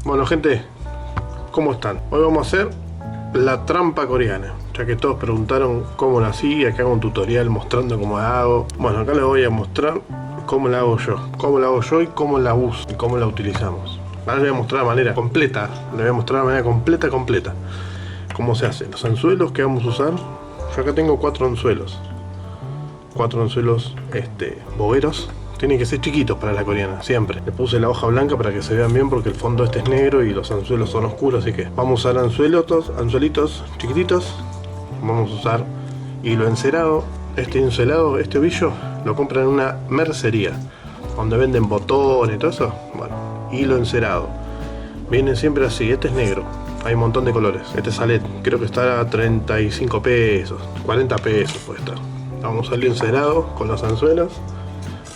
Bueno gente, ¿cómo están? Hoy vamos a hacer la trampa coreana, ya que todos preguntaron cómo la hacía. Acá hago un tutorial mostrando cómo la hago. Bueno, acá les voy a mostrar cómo la hago yo, y cómo la uso y cómo la utilizamos. Ahora les voy a mostrar de manera completa, completa cómo se hace. Los anzuelos que vamos a usar, yo acá tengo 4 anzuelos bogueros. Tienen que ser chiquitos para la coreana, siempre. Le puse la hoja blanca para que se vean bien, porque el fondo este es negro y los anzuelos son oscuros, así que vamos a usar anzuelitos chiquititos. Vamos a usar hilo encerado. Este ovillo lo compran en una mercería, donde venden botones y todo eso. Bueno, hilo encerado. Vienen siempre así, este es negro. Hay un montón de colores. Este sale, creo que está a 35 pesos, 40 pesos puede estar. Vamos a hilo encerado con los anzuelos.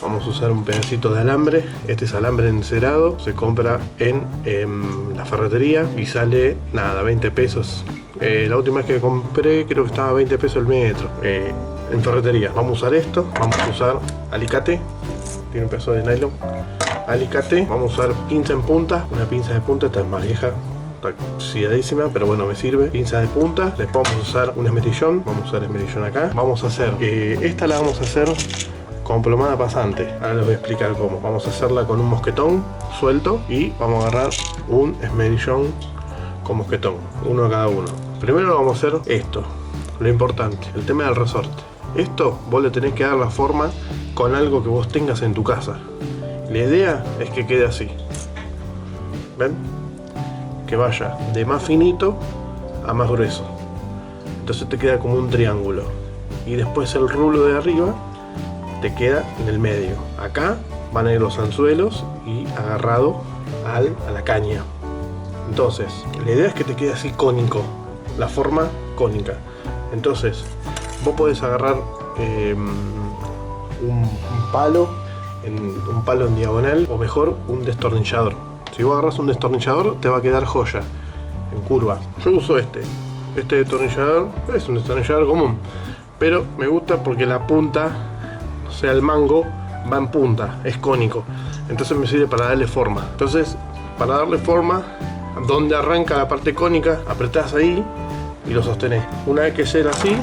Vamos a usar un pedacito de alambre. Este es alambre encerado, se compra en la ferretería y sale nada, 20 pesos. La última vez que compré creo que estaba a 20 pesos el metro en ferretería. Vamos a usar esto, vamos a usar alicate, tiene un pedazo de nylon, alicate. Vamos a usar pinza en punta, una pinza de punta, esta es más vieja, está oxidadísima, pero bueno, me sirve. Pinza de punta. Después vamos a usar un esmerillón, vamos a usar esmerillón acá. Vamos a hacer, esta la vamos a hacer con plomada pasante. Ahora les voy a explicar cómo. Vamos a hacerla con un mosquetón suelto y vamos a agarrar un esmerillón con mosquetón, uno de cada uno. Primero vamos a hacer esto, lo importante, el tema del resorte. Esto vos le tenés que dar la forma con algo que vos tengas en tu casa. La idea es que quede así, ¿ven? Que vaya de más finito a más grueso, entonces te queda como un triángulo, y después el rulo de arriba te queda en el medio. Acá van a ir los anzuelos y agarrado a la caña. Entonces la idea es que te quede así cónico, la forma cónica. Entonces vos podés agarrar un palo en diagonal, o mejor un destornillador. Si vos agarras un destornillador te va a quedar joya en curva. Yo uso este destornillador, es un destornillador común, pero me gusta porque la punta, o sea, el mango va en punta, es cónico, entonces me sirve para darle forma. Entonces, para darle forma, donde arranca la parte cónica, apretás ahí y lo sostenés. Una vez que sea así,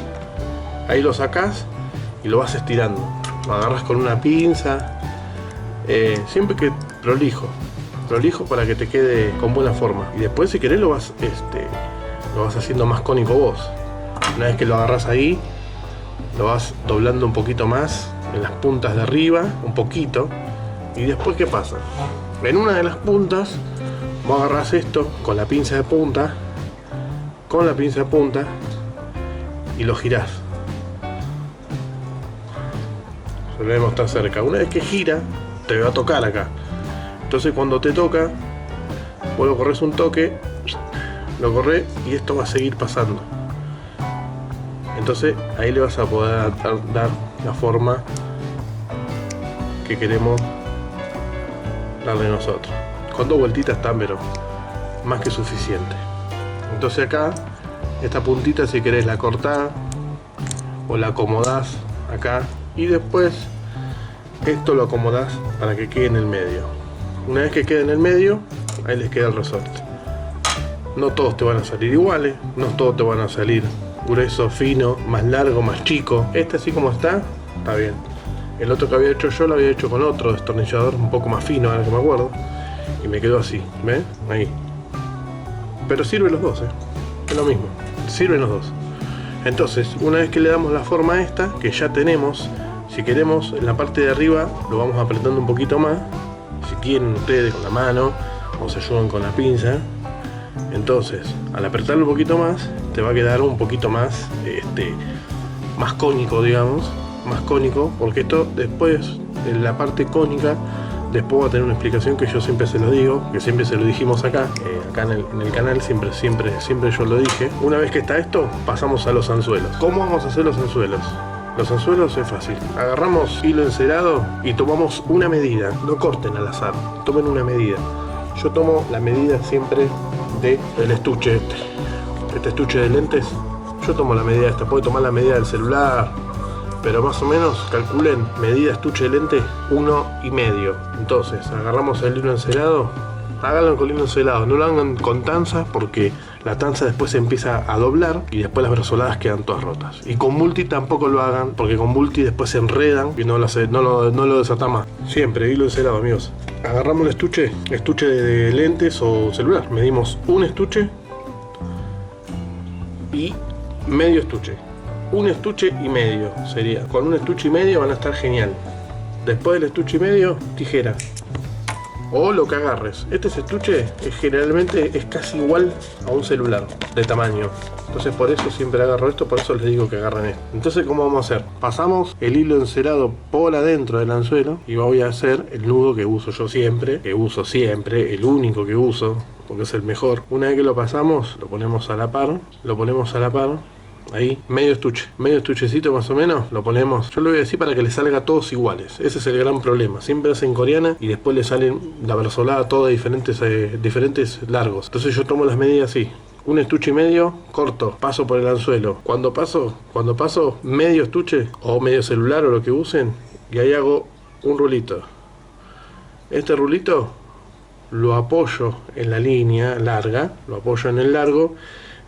ahí lo sacás y lo vas estirando. Lo agarras con una pinza, siempre que prolijo para que te quede con buena forma. Y después, si querés, lo vas haciendo más cónico vos. Una vez que lo agarras ahí, lo vas doblando un poquito más en las puntas de arriba, un poquito. Y después, ¿qué pasa? En una de las puntas vos agarrás esto con la pinza de punta, y lo girás. Se lo voy a mostrar cerca. Una vez que gira, te va a tocar acá. Entonces, cuando te toca, vos lo corres un toque, lo corres y esto va a seguir pasando. Entonces ahí le vas a poder dar la forma que queremos darle nosotros. Con 2 vueltitas está, pero más que suficiente. Entonces acá, esta puntita, si querés, la cortás o la acomodás acá, y después esto lo acomodás para que quede en el medio. Una vez que quede en el medio, ahí les queda el resorte. No todos te van a salir iguales, no todos te van a salir grueso, fino, más largo, más chico. Este, así como está bien. El otro que había hecho yo lo había hecho con otro destornillador un poco más fino, ahora que me acuerdo, y me quedó así, ¿ven? Ahí. Pero sirven los dos, es lo mismo, sirven los dos. Entonces, una vez que le damos la forma a esta, que ya tenemos, si queremos, en la parte de arriba lo vamos apretando un poquito más. Si quieren ustedes, con la mano, o se ayudan con la pinza. Entonces, al apretarlo un poquito más, te va a quedar un poquito más más cónico, digamos, más cónico, porque esto después, en la parte cónica, después va a tener una explicación que yo siempre se lo digo, que siempre se lo dijimos acá en el canal, siempre yo lo dije. Una vez que está esto, pasamos a los anzuelos. ¿Cómo vamos a hacer los anzuelos? Los anzuelos es fácil. Agarramos hilo encerado y tomamos una medida. No corten al azar, tomen una medida. Yo tomo la medida siempre del estuche este estuche de lentes. Yo tomo la medida esta, puede tomar la medida del celular, pero más o menos calculen medida estuche de lente 1,5. Entonces agarramos el hilo encerado Háganlo con hilo encelado, no lo hagan con tanza porque la tanza después se empieza a doblar y después las brazoladas quedan todas rotas. Y con multi tampoco lo hagan porque con multi después se enredan y no lo desatan más. Siempre hilo encelado, amigos. Agarramos el estuche de lentes o celular. Medimos un estuche y medio estuche. Un estuche y medio sería. Con un estuche y medio van a estar genial. Después del estuche y medio, tijera. O lo que agarres. Este estuche generalmente es casi igual a un celular de tamaño. Entonces por eso siempre agarro esto, por eso les digo que agarren esto. Entonces, ¿cómo vamos a hacer? Pasamos el hilo encerado por adentro del anzuelo y voy a hacer el nudo que uso yo siempre, el único que uso, porque es el mejor. Una vez que lo pasamos, lo ponemos a la par, ahí, medio estuchecito más o menos, lo ponemos. Yo lo voy a decir para que les salga todos iguales. Ese es el gran problema. Siempre hacen coreana y después les salen la brazolada toda diferentes largos. Entonces yo tomo las medidas así. Un estuche y medio, corto, paso por el anzuelo. Cuando paso, medio estuche o medio celular o lo que usen, y ahí hago un rulito. Este rulito lo apoyo en la línea larga, lo apoyo en el largo,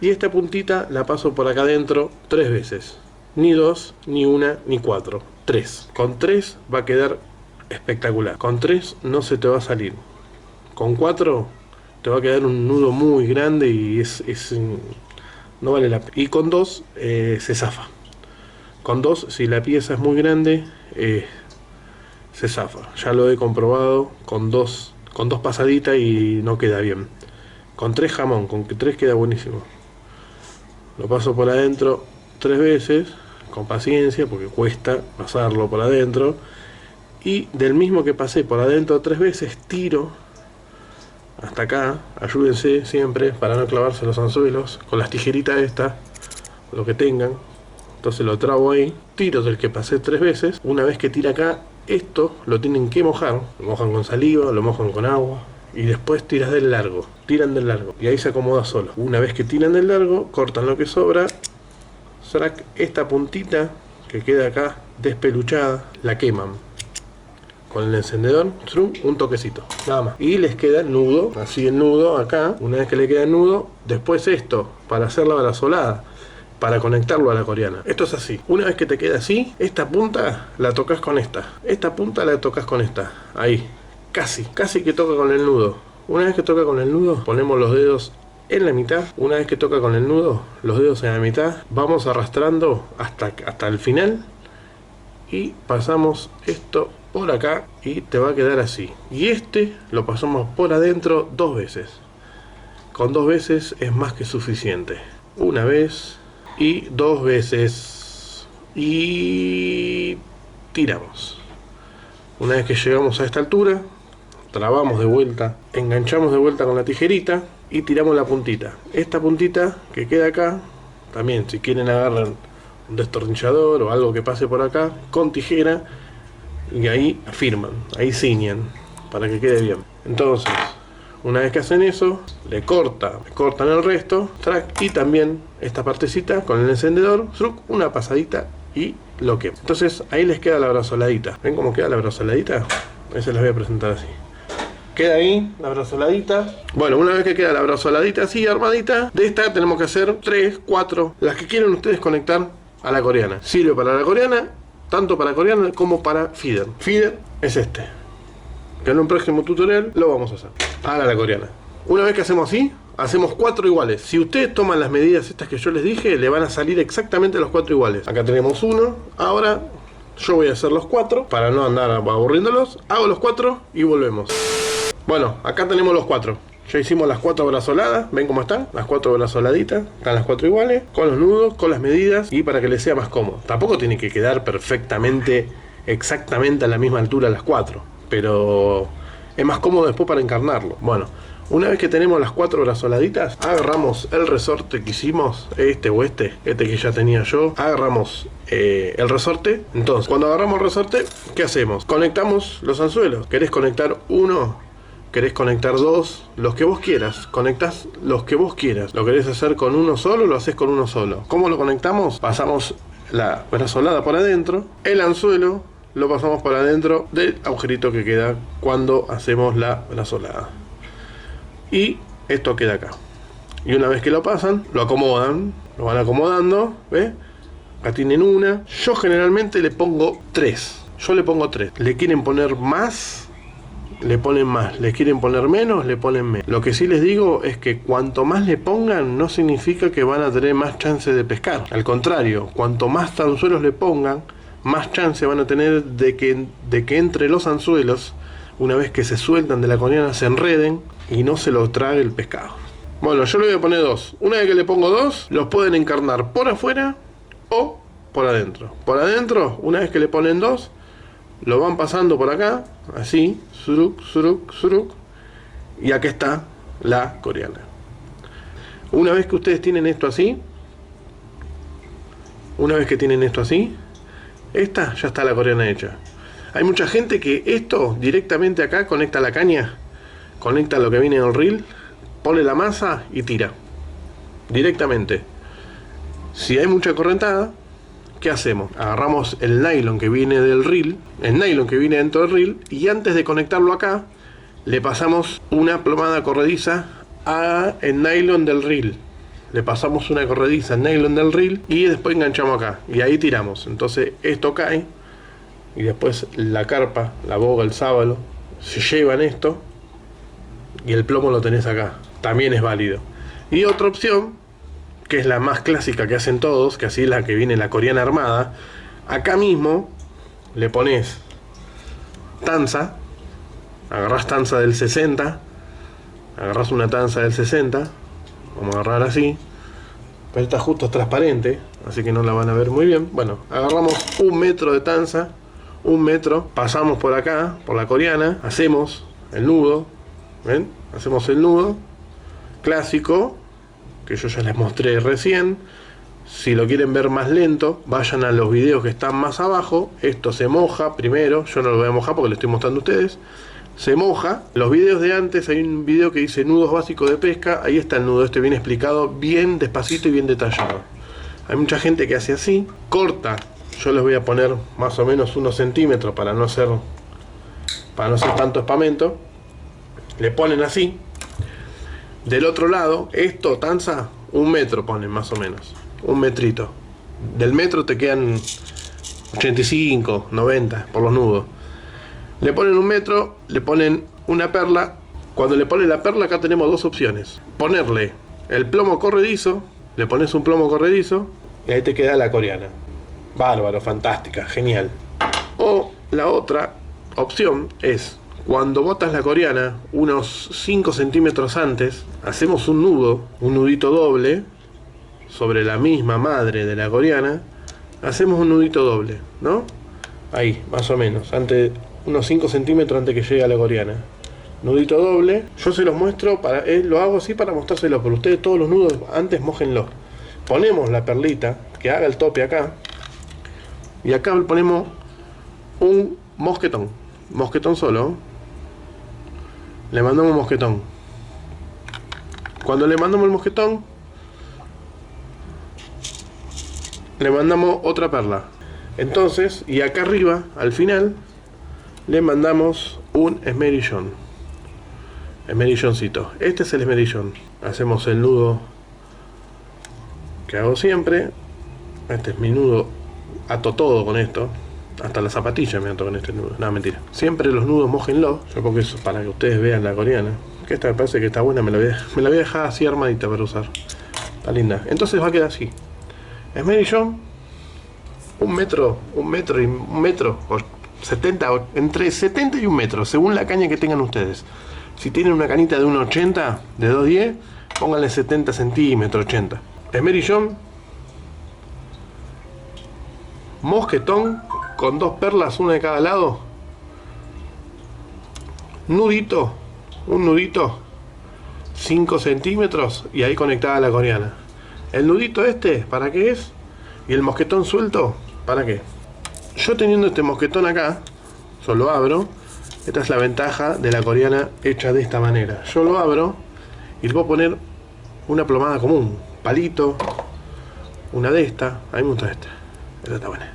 y esta puntita la paso por acá adentro 3 veces. Ni 2, ni 1, ni 4. 3. Con 3 va a quedar espectacular. Con 3 no se te va a salir. Con 4 te va a quedar un nudo muy grande y no vale la pena. Y con 2 se zafa. Con 2, si la pieza es muy grande, se zafa. Ya lo he comprobado con dos pasaditas y no queda bien. Con 3 jamón, con 3 queda buenísimo. Lo paso por adentro 3 veces, con paciencia, porque cuesta pasarlo por adentro. Y del mismo que pasé por adentro 3 veces, tiro hasta acá. Ayúdense siempre para no clavarse los anzuelos con las tijeritas estas, lo que tengan. Entonces lo trabo ahí, tiro del que pasé 3 veces. Una vez que tira acá, esto lo tienen que mojar. Lo mojan con saliva, lo mojan con agua. Y después tiran del largo y ahí se acomoda solo. Una vez que tiran del largo, cortan lo que sobra. Esta puntita que queda acá despeluchada, la queman con el encendedor, un toquecito, nada más. Y les queda el nudo, así el nudo acá. Una vez que le queda el nudo, después esto, para hacer la brazolada, para conectarlo a la coreana. Esto es así. Una vez que te queda así, esta punta la tocas con esta. Esta punta la tocas con esta. Ahí. Casi que toca con el nudo. Una vez que toca con el nudo, ponemos los dedos en la mitad. Una vez que toca con el nudo, los dedos en la mitad, vamos arrastrando hasta el final y pasamos esto por acá y te va a quedar así. Y este lo pasamos por adentro 2 veces. Con 2 veces es más que suficiente. Una vez y 2 veces y tiramos. Una vez que llegamos a esta altura, trabamos de vuelta, enganchamos de vuelta con la tijerita y tiramos la puntita. Esta puntita que queda acá, también si quieren agarran un destornillador o algo que pase por acá con tijera y ahí firman, ahí ciñan para que quede bien. Entonces, una vez que hacen eso, le cortan el resto, y también esta partecita con el encendedor, una pasadita y lo queman. Entonces ahí les queda la brazoladita. ¿Ven cómo queda la brazoladita? Esa les voy a presentar así. Queda ahí la brazoladita. Bueno, una vez que queda la brazoladita así armadita, de esta tenemos que hacer 3, 4, las que quieran ustedes conectar a la coreana. Sirve para la coreana, tanto para coreana como para feeder. Feeder es este, que en un próximo tutorial lo vamos a hacer. Ahora la coreana. Una vez que hacemos así, hacemos 4 iguales. Si ustedes toman las medidas estas que yo les dije, le van a salir exactamente los 4 iguales. Acá tenemos 1. Ahora yo voy a hacer los 4 para no andar aburriéndolos. Hago los 4 y volvemos. Bueno, acá tenemos los 4. Ya hicimos las 4 brazoladas. ¿Ven cómo están? Las 4 brazoladitas. Están las 4 iguales. Con los nudos, con las medidas. Y para que les sea más cómodo. Tampoco tiene que quedar perfectamente, exactamente a la misma altura las 4. Pero es más cómodo después para encarnarlo. Bueno, una vez que tenemos las 4 brazoladitas, agarramos el resorte que hicimos, este que ya tenía yo. Agarramos el resorte. Entonces, cuando agarramos el resorte, ¿qué hacemos? Conectamos los anzuelos. ¿Querés conectar uno? ¿Querés conectar 2? Los que vos quieras. Conectás los que vos quieras. ¿Lo querés hacer con uno solo? Lo haces con uno solo. ¿Cómo lo conectamos? Pasamos la brazolada por adentro. El anzuelo lo pasamos por adentro del agujerito que queda cuando hacemos la brazolada. y esto queda acá. Y una vez que lo pasan, lo acomodan, lo van acomodando, ¿ves? Acá tienen una. Yo generalmente le pongo 3. Yo le pongo 3. ¿Le quieren poner más? Le ponen más. ¿Le quieren poner menos? Le ponen menos. Lo que sí les digo es que cuanto más le pongan, no significa que van a tener más chance de pescar. Al contrario, cuanto más anzuelos le pongan, más chance van a tener de que entre los anzuelos, una vez que se sueltan de la coriana, se enreden y no se lo trague el pescado. Bueno, yo le voy a poner 2. Una vez que le pongo 2, los pueden encarnar por afuera o por adentro. Por adentro, una vez que le ponen 2, lo van pasando por acá, así, suruk, suruk, suruk, y aquí está la coriana. Una vez que ustedes tienen esto así, esta ya está la coriana hecha. Hay mucha gente que esto directamente acá conecta la caña, conecta lo que viene en el reel, pone la masa y tira directamente. Si hay mucha correntada, ¿qué hacemos? Agarramos el nylon que viene del reel, el nylon que viene dentro del reel, y antes de conectarlo acá, le pasamos una plomada corrediza al nylon del reel. Le pasamos una corrediza al nylon del reel y después enganchamos acá. Y ahí tiramos. Entonces esto cae y después la carpa, la boga, el sábalo, se llevan esto y el plomo lo tenés acá. También es válido. Y otra opción, que es la más clásica que hacen todos, que así es la que viene la coriana armada, acá mismo le pones tanza, agarrás tanza del 60, agarrás una tanza del 60, vamos a agarrar así, pero esta justo es transparente, así que no la van a ver muy bien. Bueno, agarramos 1 metro de tanza, 1 metro, pasamos por acá, por la coriana, hacemos el nudo, ¿ven? Hacemos el nudo clásico, que yo ya les mostré recién. Si lo quieren ver más lento, vayan a los videos que están más abajo. Esto se moja primero, yo no lo voy a mojar porque lo estoy mostrando a ustedes. Se moja. Los videos de antes, hay un video que dice nudos básicos de pesca, ahí está el nudo, este bien explicado, bien despacito y bien detallado. Hay mucha gente que hace así, corta. Yo les voy a poner más o menos unos centímetros para no ser tanto espamento. Le ponen así. Del otro lado, esto, tanza, 1 metro ponen más o menos. 1 metrito. Del metro te quedan 85, 90 por los nudos. Le ponen 1 metro, le ponen una perla. Cuando le ponen la perla, acá tenemos 2 opciones. Ponerle el plomo corredizo, le pones un plomo corredizo y ahí te queda la coriana. Bárbaro, fantástica, genial. O la otra opción es, cuando botas la coriana, unos 5 centímetros antes, hacemos un nudo, un nudito doble, sobre la misma madre de la coriana, hacemos un nudito doble, ¿no? Ahí, más o menos, unos 5 centímetros antes que llegue a la coriana. Nudito doble, yo se los muestro, lo hago así para mostrárselo, pero ustedes todos los nudos antes mójenlos. Ponemos la perlita, que haga el tope acá, y acá le ponemos un mosquetón solo. Le mandamos mosquetón. Cuando le mandamos el mosquetón, le mandamos otra perla. Entonces, y acá arriba, al final, le mandamos un esmerillón. Esmerilloncito. Este es el esmerillón. Hacemos el nudo que hago siempre. Este es mi nudo. Ato todo con esto. Hasta la zapatilla me ato con este nudo. No, mentira. Siempre los nudos mójenlo. Yo porque eso para que ustedes vean la coriana. Que esta me parece que está buena. Me la voy a dejar así armadita para usar. Está linda. Entonces va a quedar así. Esmerillón. 1 metro. 1 metro y 1 metro. O 70. Entre 70 y 1 metro. Según la caña que tengan ustedes. Si tienen una canita de 1,80. De 2,10. Pónganle 70 centímetros. 80. Esmerillón. Mosquetón. Con 2 perlas, una de cada lado. Nudito. Un nudito. 5 centímetros. Y ahí conectada la coriana. El nudito este, ¿para qué es? Y el mosquetón suelto, ¿para qué? Yo teniendo este mosquetón acá, yo lo abro. Esta es la ventaja de la coriana hecha de esta manera. Yo lo abro y le puedo poner una plomada común. Palito. Una de esta. A mí me gusta esta. Esta está buena.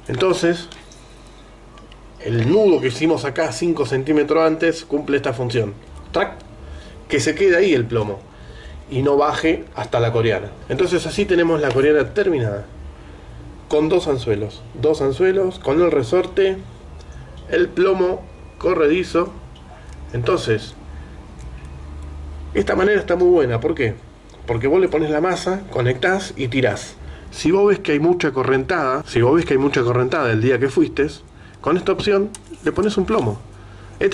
Entonces, el nudo que hicimos acá 5 centímetros antes cumple esta función. ¡Trac! que se quede ahí el plomo y no baje hasta la coreana. Entonces así tenemos la coreana terminada, con dos anzuelos, con el resorte, el plomo corredizo. Entonces, esta manera está muy buena. ¿Por qué? Porque vos le pones la masa, conectás y tirás. Si vos ves que hay mucha correntada, el día que fuiste, con esta opción le pones un plomo.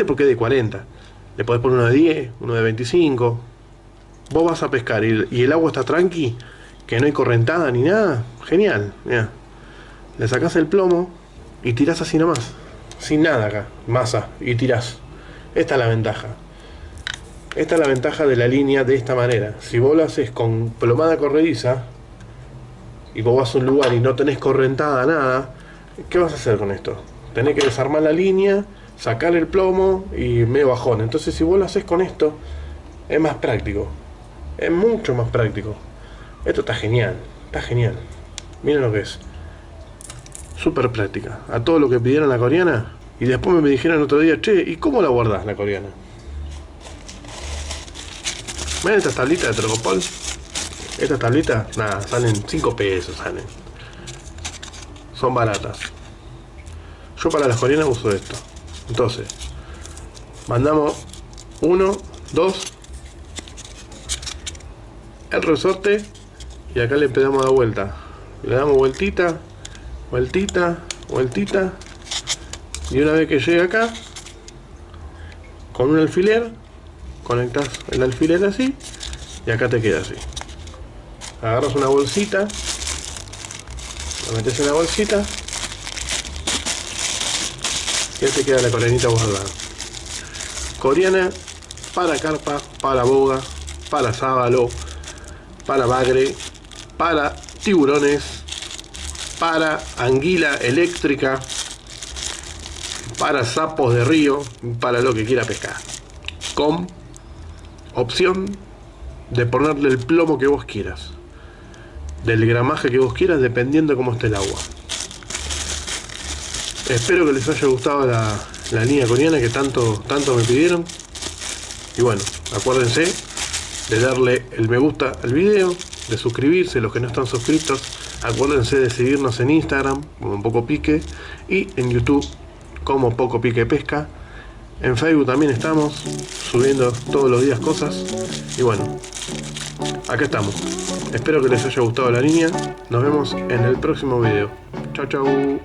Porque es de 40. Le podés poner uno de 10, uno de 25. Vos vas a pescar y el agua está tranqui, que no hay correntada ni nada. Genial. Mirá. Le sacás el plomo y tirás así nomás. Sin nada acá. Masa. Y tirás. Esta es la ventaja. Esta es la ventaja de la línea de esta manera. Si vos lo haces con plomada corrediza y vos vas a un lugar y no tenés correntada nada, ¿qué vas a hacer con esto? Tenés que desarmar la línea, sacar el plomo y medio bajón. Entonces si vos lo haces con esto, es más práctico. Es mucho más práctico. Esto está genial. Está genial. Miren lo que es. Súper práctica. A todo lo que pidieron la coreana. Y después me dijeron el otro día, che, ¿y cómo la guardás la coreana? Miren estas tablitas de Trocopol. Estas tablitas, nada, salen 5 pesos, salen. Son baratas. Yo para las coreanas uso esto. Entonces, mandamos 1, 2, el resorte y acá le empezamos a dar vuelta. Le damos vueltita, vueltita, vueltita. Y una vez que llega acá, con un alfiler, conectas el alfiler así y acá te queda así. Agarras una bolsita, lo metes en la bolsita y ahí te queda la coreanita guardada. Coreana para carpa, para boga, para sábalo, para bagre, para tiburones, para anguila eléctrica, para sapos de río, para lo que quiera pescar, con opción de ponerle el plomo que vos quieras, del gramaje que vos quieras, dependiendo de cómo esté el agua. Espero que les haya gustado la línea coreana que tanto me pidieron. Y bueno, acuérdense de darle el me gusta al video, de suscribirse los que no están suscritos. Acuérdense de seguirnos en Instagram como Poco Pique y en YouTube como Poco Pique Pesca. En Facebook también estamos subiendo todos los días cosas. Y bueno, acá estamos. Espero que les haya gustado la línea. Nos vemos en el próximo video. Chau, chau.